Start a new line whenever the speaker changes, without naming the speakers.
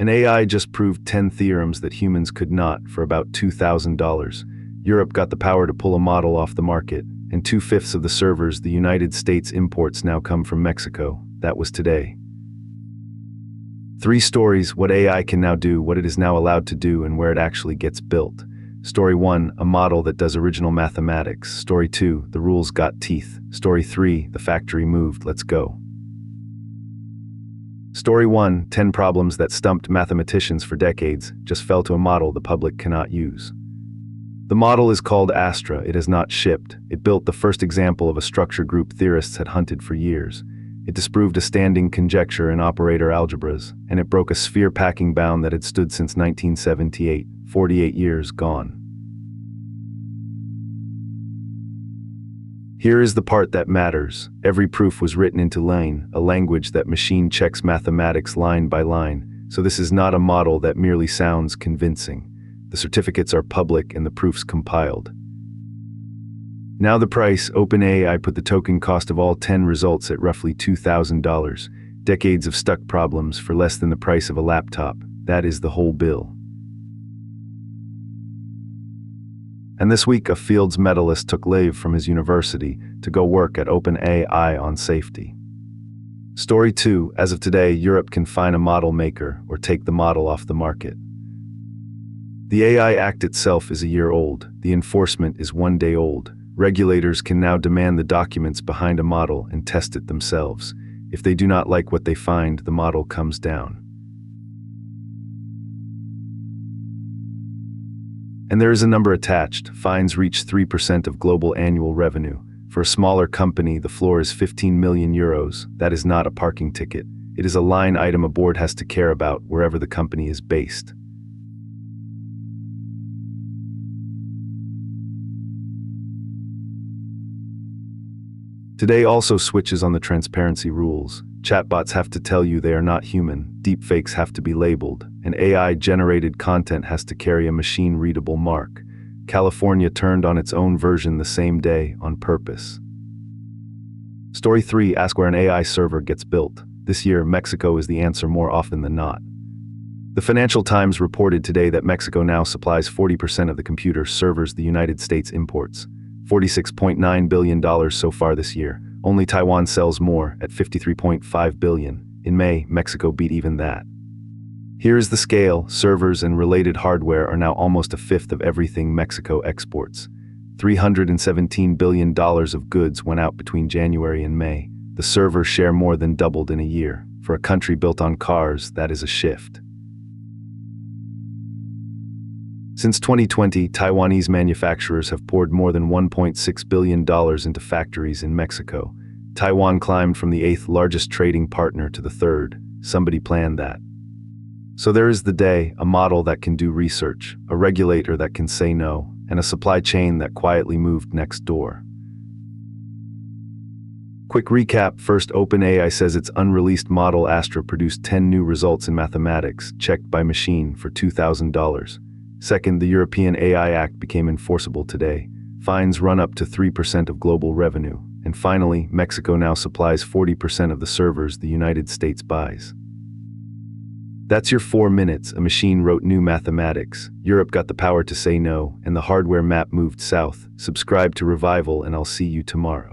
An AI just proved 10 theorems that humans could not for about $2,000. Europe got the power to pull a model off the market, and 2/5 of the servers the United States imports now come from Mexico. That was today. 3 stories: what AI can now do, what it is now allowed to do, and where it actually gets built. Story 1, a model that does original mathematics. Story 2, the rules got teeth. Story 3, the factory moved, let's go. Story 1, 10 problems that stumped mathematicians for decades just fell to a model the public cannot use. The model is called Astra. It has not shipped. It built the first example of a structure group theorists had hunted for years. It disproved a standing conjecture in operator algebras, and it broke a sphere packing bound that had stood since 1978, 48 years gone. Here is the part that matters. Every proof was written into line, a language that machine checks mathematics line by line, so this is not a model that merely sounds convincing. The certificates are public and the proofs compiled. Now the price: OpenAI put the token cost of all 10 results at roughly $2,000. Decades of stuck problems for less than the price of a laptop. That is the whole bill. And this week, a Fields medalist took leave from his university to go work at OpenAI on safety. Story 2, as of today, Europe can fine a model maker or take the model off the market. The AI Act itself is a year old. The enforcement is 1 day old. Regulators can now demand the documents behind a model and test it themselves. If they do not like what they find, the model comes down. And there is a number attached. Fines reach 3% of global annual revenue. For a smaller company, the floor is 15 million euros. That is not a parking ticket. It is a line item a board has to care about wherever the company is based. Today also switches on the transparency rules. Chatbots have to tell you they are not human, deepfakes have to be labeled, and AI-generated content has to carry a machine-readable mark. California turned on its own version the same day, on purpose. Story 3, ask where an AI server gets built. This year, Mexico is the answer more often than not. The Financial Times reported today that Mexico now supplies 40% of the computer servers the United States imports. $46.9 billion so far this year. Only Taiwan sells more, at $53.5 billion. In May, Mexico beat even that. Here is the scale: servers and related hardware are now almost 1/5 of everything Mexico exports. $317 billion of goods went out between January and May. The server share more than doubled in a year. For a country built on cars, that is a shift. Since 2020, Taiwanese manufacturers have poured more than $1.6 billion into factories in Mexico. Taiwan climbed from the 8th largest trading partner to the 3rd. Somebody planned that. So there is the day: a model that can do research, a regulator that can say no, and a supply chain that quietly moved next door. Quick recap: first, OpenAI says its unreleased model Astra produced 10 new results in mathematics, checked by machine, for $2,000. Second, the European AI Act became enforceable today. Fines run up to 3% of global revenue. And finally, Mexico now supplies 40% of the servers the United States buys. That's your 4 minutes. A machine wrote new mathematics. Europe got the power to say no, and the hardware map moved south. Subscribe to Revival, and I'll see you tomorrow.